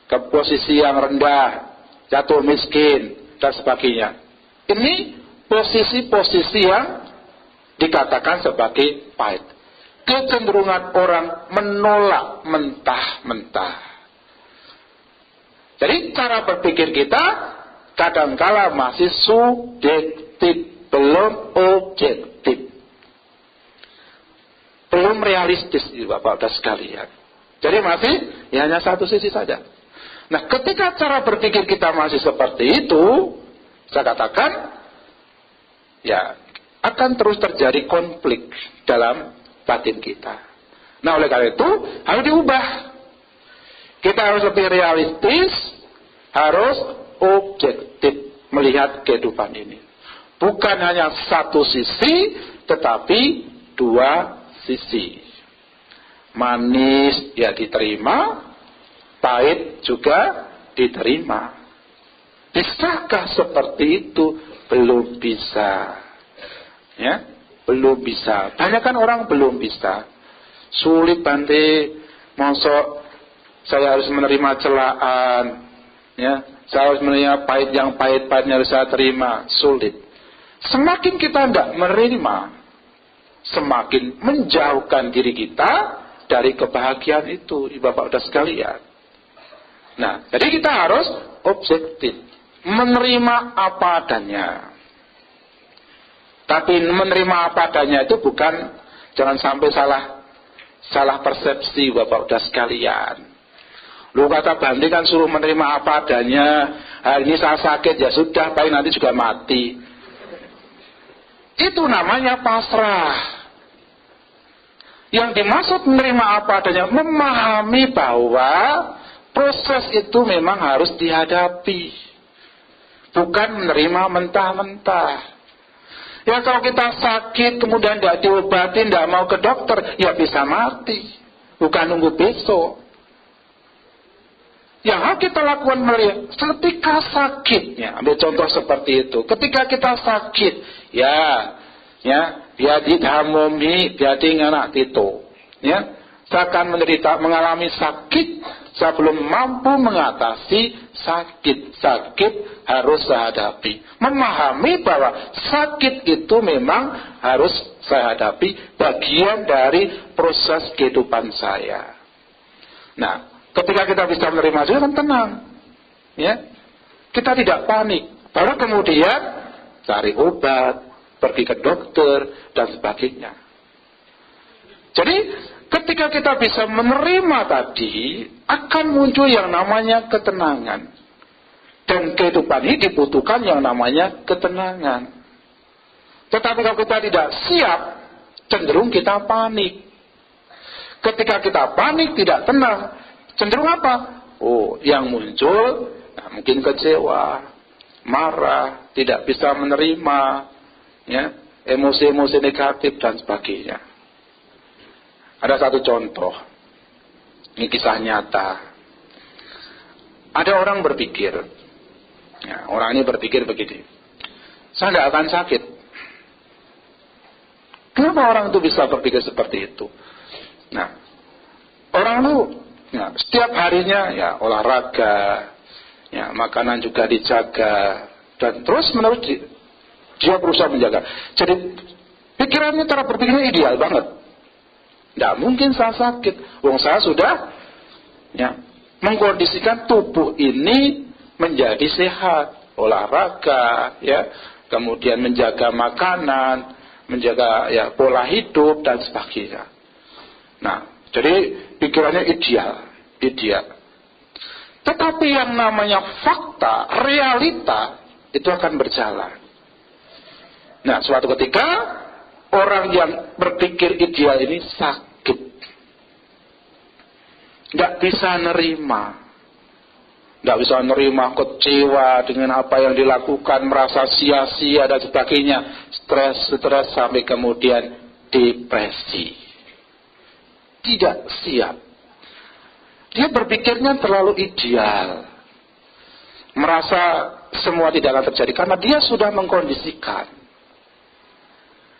Ke posisi yang rendah, jatuh miskin, dan sebagainya. Ini posisi-posisi yang dikatakan sebagai pahit. Kecenderungan orang menolak mentah-mentah. Jadi cara berpikir kita kadangkala masih subjektif, belum objektif. Belum realistis, Bapak-Bapak sekalian. Jadi masih ya hanya satu sisi saja. Nah, ketika cara berpikir kita masih seperti itu, saya katakan, ya akan terus terjadi konflik dalam batin kita. Nah, oleh karena itu harus diubah. Kita harus lebih realistis, harus objektif melihat kehidupan ini. Bukan hanya satu sisi, tetapi dua sisi. Manis ya diterima, pahit juga diterima. Bisakah seperti itu? Belum bisa. Ya, belum bisa. Banyak kan orang belum bisa. Sulit Bante, mosok saya harus menerima celaan, ya, saya harus menerima pahit yang pahit-pahitnya harus saya terima. Sulit. Semakin kita tidak menerima, semakin menjauhkan diri kita dari kebahagiaan itu, Bapak-Bapak sekalian. Nah, jadi kita harus objektif, menerima apa adanya. Tapi menerima apa adanya itu bukan, jangan sampai salah persepsi, Bapak-Bapak sekalian. Lu kata Bante kan suruh menerima apa adanya, hari ini saya sakit, ya sudah, paling nanti juga mati. Itu namanya pasrah. Yang dimaksud menerima apa adanya, memahami bahwa proses itu memang harus dihadapi. Bukan menerima mentah-mentah. Ya kalau kita sakit, kemudian tidak diobati, tidak mau ke dokter, ya bisa mati. Bukan nunggu besok. Yang harus kita lakukan ketika sakitnya, ambil contoh seperti itu. Ketika kita sakit, biadi dhamomi, biadi nganak tito. Ya, saya akan mengalami sakit, saya belum mampu mengatasi sakit harus saya hadapi. Memahami bahwa sakit itu memang harus saya hadapi, bagian dari proses kehidupan saya. Nah, ketika kita bisa menerima juga kan tenang, ya, kita tidak panik. Baru kemudian cari obat, pergi ke dokter dan sebagainya. Jadi ketika kita bisa menerima tadi, akan muncul yang namanya ketenangan. Dan kehidupan ini dibutuhkan yang namanya ketenangan. Tetapi kalau kita tidak siap, cenderung kita panik. Ketika kita panik, tidak tenang, cenderung apa? Oh, yang muncul mungkin kecewa, marah, tidak bisa menerima, ya, emosi-emosi negatif dan sebagainya. Ada satu contoh, ini kisah nyata. Ada orang berpikir, ya, orang ini berpikir begini, saya tidak akan sakit. Kenapa orang itu bisa berpikir seperti itu? Nah, orang itu ya, setiap harinya ya olahraga, ya, makanan juga dijaga, dan terus menerus dia berusaha menjaga. Jadi Pikirannya, cara berpikirnya ideal banget. Tidak mungkin saya sakit. Wong saya sudah mengkondisikan tubuh ini menjadi sehat, olahraga, kemudian menjaga makanan, menjaga pola hidup dan sebagainya. Nah, jadi pikirannya ideal. Tetapi yang namanya fakta, realita itu akan berjalan. Nah, suatu ketika orang yang berpikir ideal ini sakit, nggak bisa nerima, kecewa dengan apa yang dilakukan, merasa sia-sia dan sebagainya, stres sampai kemudian depresi. Tidak siap. Dia berpikirnya terlalu ideal, merasa semua tidak akan terjadi karena dia sudah mengkondisikan.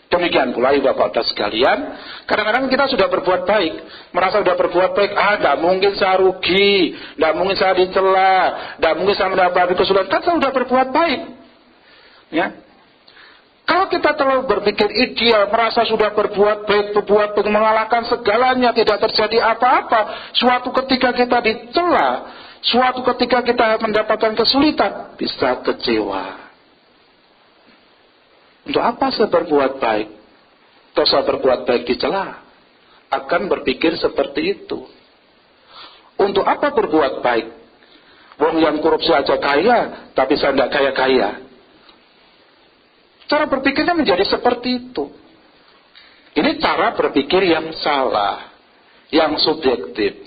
Demikian pula Bapak-Bapak sekalian, kadang-kadang kita sudah berbuat baik, merasa sudah berbuat baik, tidak mungkin saya rugi, tidak mungkin saya dicela, tidak mungkin saya mendapat kesulitan, kan saya sudah berbuat baik. Kalau kita terlalu berpikir ideal, merasa sudah berbuat baik, mengalahkan segalanya, tidak terjadi apa-apa, suatu ketika kita dicela, suatu ketika kita mendapatkan kesulitan, bisa kecewa. Untuk apa saya berbuat baik? Atau saya berbuat baik dicela? Akan berpikir seperti itu. Untuk apa berbuat baik? Wong yang korupsi aja kaya, tapi saya tidak kaya-kaya. Cara berpikirnya menjadi seperti itu. Ini cara berpikir yang salah, yang subjektif.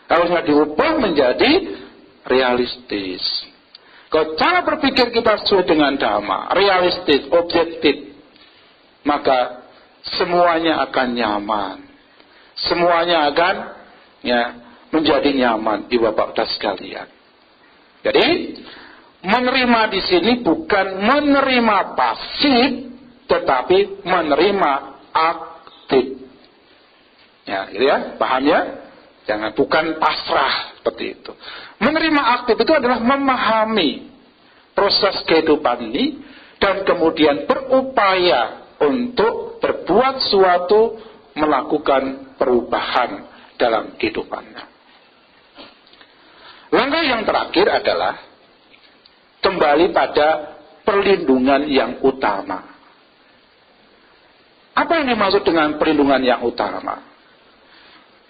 Harusnya diubah menjadi realistis. Kalau cara berpikir kita sesuai dengan dhamma, realistis, objektif, maka semuanya akan nyaman. Semuanya akan menjadi nyaman di Bapak-Bapak sekalian. Jadi menerima di sini bukan menerima pasif, tetapi menerima aktif. Paham ya? Jangan, bukan pasrah seperti itu. Menerima aktif itu adalah memahami proses kehidupan ini dan kemudian berupaya untuk berbuat suatu, melakukan perubahan dalam kehidupannya. Langkah yang terakhir adalah kembali pada perlindungan yang utama. Apa yang dimaksud dengan perlindungan yang utama?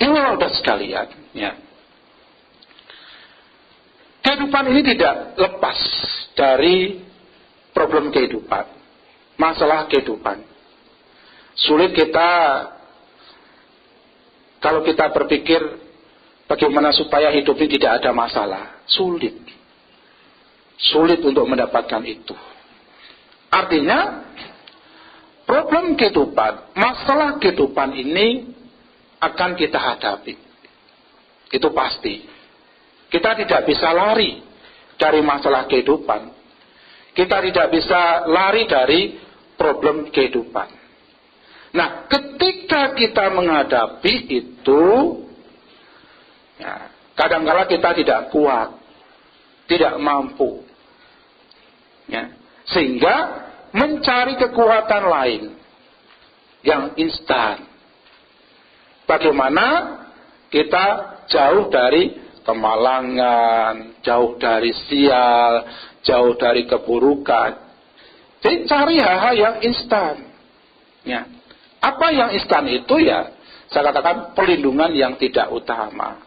Ini sudah sekalian, kehidupan ini tidak lepas dari problem kehidupan, masalah kehidupan. Sulit kalau kita berpikir bagaimana supaya hidup ini tidak ada masalah, sulit untuk mendapatkan itu. Artinya problem kehidupan, masalah kehidupan ini akan kita hadapi. Itu pasti. Kita tidak bisa lari dari masalah kehidupan. Kita tidak bisa lari dari problem kehidupan. Nah, ketika kita menghadapi itu, kadang-kala kita tidak kuat, tidak mampu. Sehingga mencari kekuatan lain yang instan. Bagaimana kita jauh dari kemalangan, jauh dari sial, jauh dari keburukan. Jadi cari hal-hal yang instan. Apa yang instan itu saya katakan perlindungan yang tidak utama.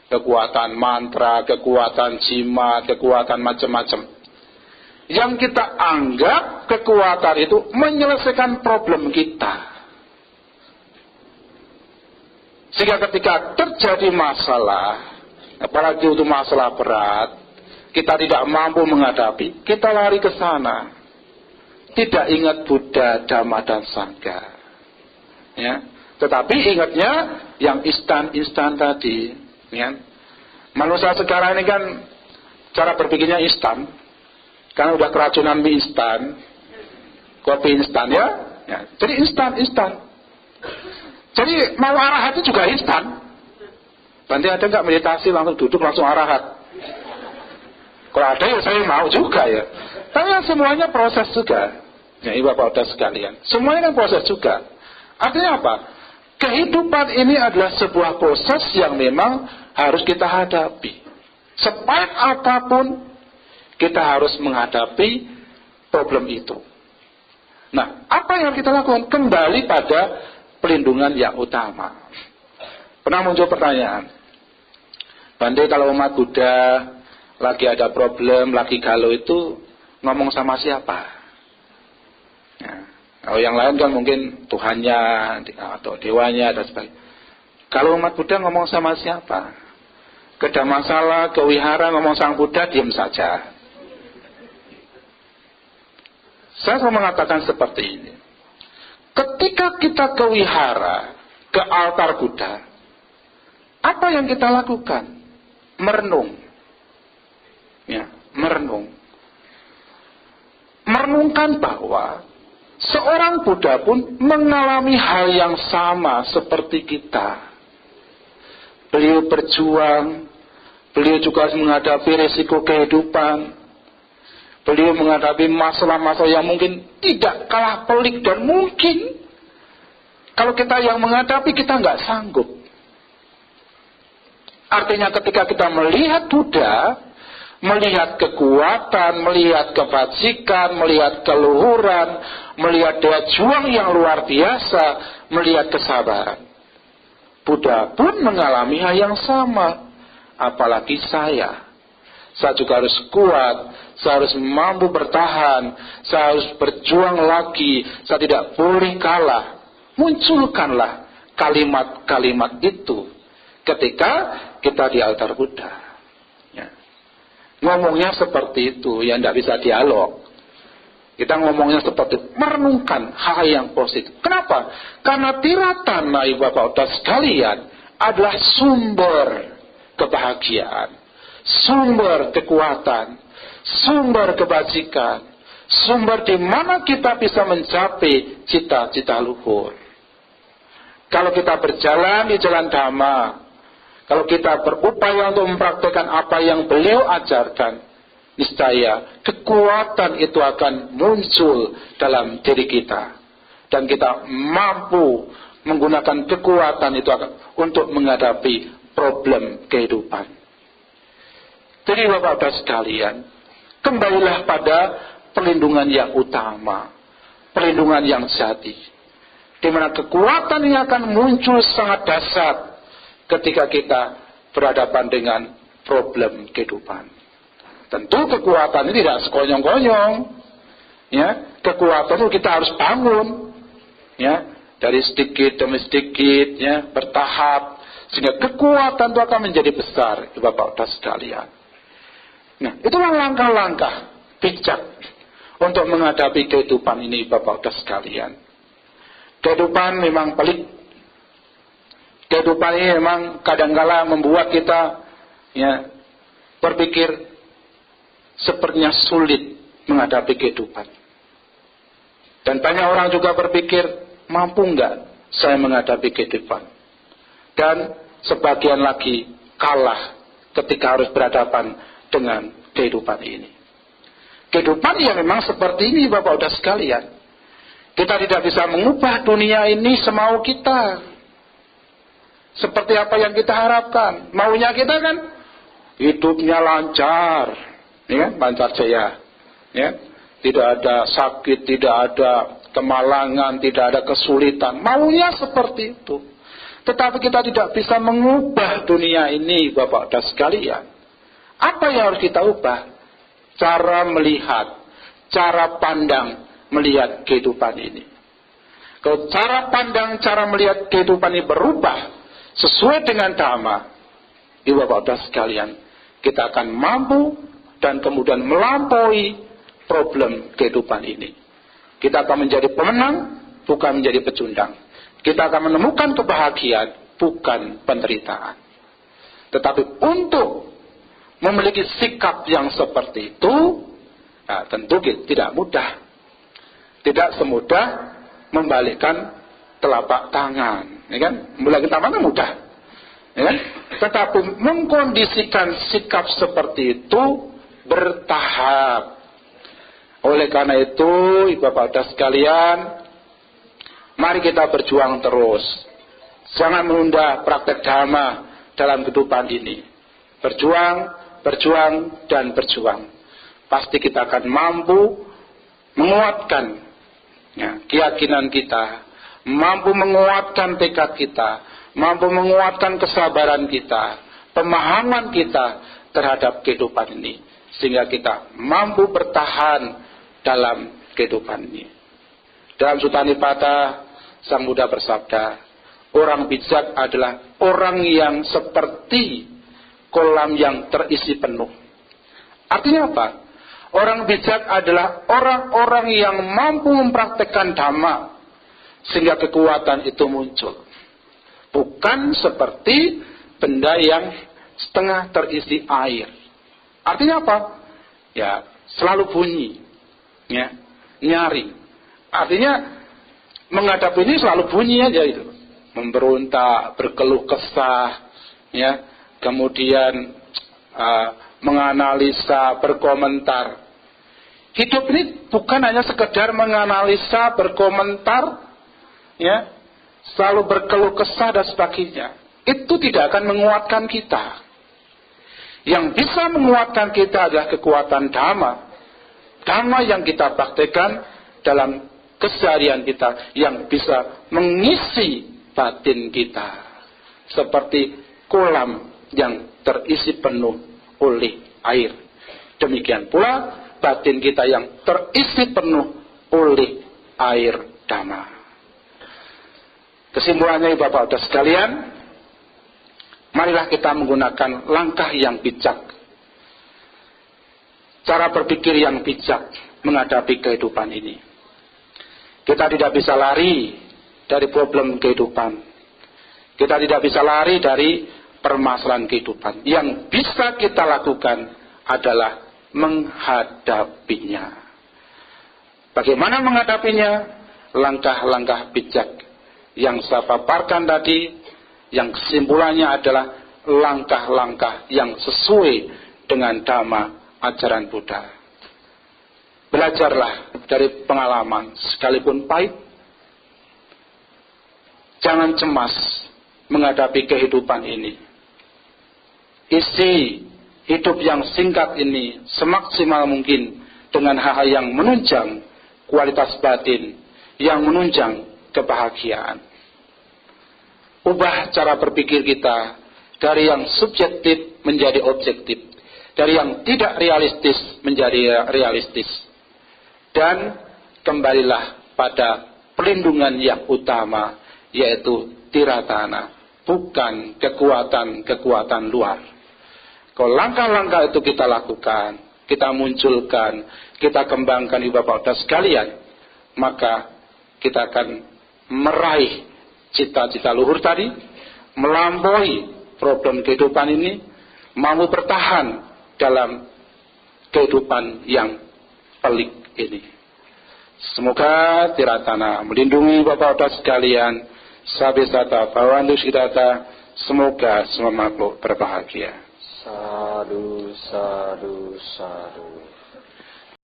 Kekuatan mantra, kekuatan jimat, kekuatan macam-macam. Yang kita anggap kekuatan itu menyelesaikan problem kita. Sehingga ketika terjadi masalah, apalagi itu masalah berat, kita tidak mampu menghadapi, kita lari ke sana. Tidak ingat Buddha, Dhamma, dan Sangha. Tetapi ingatnya yang instan tadi. Manusia sekarang ini kan cara berpikirnya instan. Karena udah keracunan mie instan, kopi instan jadi instan. Jadi mau arahat itu juga instan. Nanti ada nggak meditasi langsung duduk langsung arahat? Kalau ada saya mau juga Tapi semuanya proses juga. Ya, Bapak-Bapak sekalian. Semuanya kan proses juga. Artinya apa? Kehidupan ini adalah sebuah proses yang memang harus kita hadapi. Sepahit apapun, kita harus menghadapi problem itu. Nah, apa yang kita lakukan? Kembali pada pelindungan yang utama. Pernah muncul pertanyaan, Bante, kalau umat Buddha lagi ada problem, lagi galau itu ngomong sama siapa? Ya, kalau yang lain kan mungkin Tuhannya atau dewanya dan sebagainya. Kalau umat Buddha ngomong sama siapa? Ada masalah, ke wihara ngomong sang Buddha, diam saja. Saya mau mengatakan seperti ini. Ketika kita ke wihara, ke altar Buddha, apa yang kita lakukan? Merenung. Ya, merenung. Merenungkan bahwa seorang Buddha pun mengalami hal yang sama seperti kita. Beliau berjuang, beliau juga harus menghadapi risiko kehidupan. Beliau menghadapi masalah-masalah yang mungkin tidak kalah pelik dan mungkin kalau kita yang menghadapi kita nggak sanggup. Artinya ketika kita melihat Buddha, melihat kekuatan, melihat kebajikan, melihat keluhuran, melihat daya juang yang luar biasa, melihat kesabaran. Buddha pun mengalami hal yang sama. Apalagi saya. Saya juga harus kuat, saya harus mampu bertahan, saya harus berjuang lagi, saya tidak boleh kalah. Munculkanlah kalimat-kalimat itu ketika kita di altar Buddha. Ya. Ngomongnya seperti itu, ya tidak bisa dialog. Kita ngomongnya seperti itu, merenungkan hal yang positif. Kenapa? Karena tiratana Bapak-Bapak sekalian adalah sumber kebahagiaan, sumber kekuatan, sumber kebajikan, sumber di mana kita bisa mencapai cita-cita luhur. Kalau kita berjalan di jalan Dhamma, kalau kita berupaya untuk mempraktikkan apa yang beliau ajarkan, niscaya kekuatan itu akan muncul dalam diri kita. Dan kita mampu menggunakan kekuatan itu untuk menghadapi problem kehidupan. Jadi Bapak-Bapak sekalian, kembalilah pada perlindungan yang utama, perlindungan yang sejati, di mana kekuatan yang akan muncul sangat dahsyat ketika kita berhadapan dengan problem kehidupan. Tentu kekuatan ini tidak sekonyong-konyong, ya. Kekuatan itu kita harus bangun, ya, dari sedikit demi sedikit, ya, bertahap, sehingga kekuatan itu akan menjadi besar, Bapak-Bapak sekalian. Nah, itulah langkah-langkah bijak untuk menghadapi kehidupan ini, Bapak-Bapak sekalian. Kehidupan memang pelik. Kehidupan ini memang kadang-kala membuat kita, ya, berpikir sepertinya sulit menghadapi kehidupan. Dan banyak orang juga berpikir, mampu enggak saya menghadapi kehidupan? Dan sebagian lagi kalah ketika harus berhadapan dengan kehidupan ini. Kehidupan yang memang seperti ini Bapak-Bapak sekalian. Kita tidak bisa mengubah dunia ini semau kita. Seperti apa yang kita harapkan. Maunya kita kan hidupnya lancar, ya kan? Lancar jaya, ya. Tidak ada sakit, tidak ada kemalangan, tidak ada kesulitan. Maunya seperti itu. Tetapi kita tidak bisa mengubah dunia ini Bapak-Bapak sekalian. Apa yang harus kita ubah? Cara melihat, cara pandang melihat kehidupan ini. Kalau cara pandang, cara melihat kehidupan ini berubah sesuai dengan Dhamma, Bapak-Bapak sekalian, kita akan mampu dan kemudian melampaui problem kehidupan ini. Kita akan menjadi pemenang, bukan menjadi pecundang. Kita akan menemukan kebahagiaan, bukan penderitaan. Tetapi untuk memiliki sikap yang seperti itu, nah, tentu tidak mudah. Tidak semudah membalikkan telapak tangan, ya kan? Membalikkan telapak tangan mudah, ya kan? Tetapi mengkondisikan sikap seperti itu bertahap. Oleh karena itu, Bapak-Bapak sekalian, mari kita berjuang terus. Jangan menunda praktek dhamma dalam kehidupan ini. Berjuang, berjuang, dan berjuang. Pasti kita akan mampu menguatkan keyakinan kita, mampu menguatkan tekad kita, mampu menguatkan kesabaran kita, pemahaman kita terhadap kehidupan ini, sehingga kita mampu bertahan dalam kehidupan ini. Dalam Sutta Nipata, Sang Buddha bersabda, orang bijak adalah orang yang seperti kolam yang terisi penuh. Artinya apa? Orang bijak adalah orang-orang yang mampu mempraktekkan dhamma sehingga kekuatan itu muncul. Bukan seperti benda yang setengah terisi air. Artinya apa? Ya, selalu bunyi, ya, nyaring. Artinya menghadapi ini selalu bunyi aja itu. Memberontak, berkeluh kesah, ya, kemudian menganalisa, berkomentar. Hidup ini bukan hanya sekedar menganalisa, berkomentar, ya, selalu berkeluh kesah dan sebagainya. Itu tidak akan menguatkan kita. Yang bisa menguatkan kita adalah kekuatan dhamma. Dhamma yang kita praktekkan dalam keseharian kita, yang bisa mengisi batin kita seperti kolam yang terisi penuh oleh air. Demikian pula batin kita yang terisi penuh oleh air dhamma. Kesimpulannya, Bapak-Bapak sekalian, marilah kita menggunakan langkah yang bijak, cara berpikir yang bijak menghadapi kehidupan ini. Kita tidak bisa lari dari problem kehidupan. Kita tidak bisa lari dari permasalahan kehidupan. Yang bisa kita lakukan adalah menghadapinya. Bagaimana menghadapinya? Langkah-langkah bijak yang saya paparkan tadi, yang kesimpulannya adalah langkah-langkah yang sesuai dengan dhamma ajaran Buddha. Belajarlah dari pengalaman, sekalipun pahit. Jangan cemas menghadapi kehidupan ini. Isi hidup yang singkat ini semaksimal mungkin dengan hal-hal yang menunjang kualitas batin, yang menunjang kebahagiaan. Ubah cara berpikir kita dari yang subjektif menjadi objektif, dari yang tidak realistis menjadi realistis, dan kembalilah pada perlindungan yang utama, yaitu tiratana, bukan kekuatan-kekuatan luar. Kalau langkah-langkah itu kita lakukan, kita munculkan, kita kembangkan di Bapak-Bapak sekalian, maka kita akan meraih cita-cita luhur tadi, melampaui problem kehidupan ini, mampu bertahan dalam kehidupan yang pelik ini. Semoga tiratana melindungi Bapak-Bapak sekalian, sabisata bawantu sidata, semoga semua makhluk berbahagia. Sadhu, sadhu, sadhu.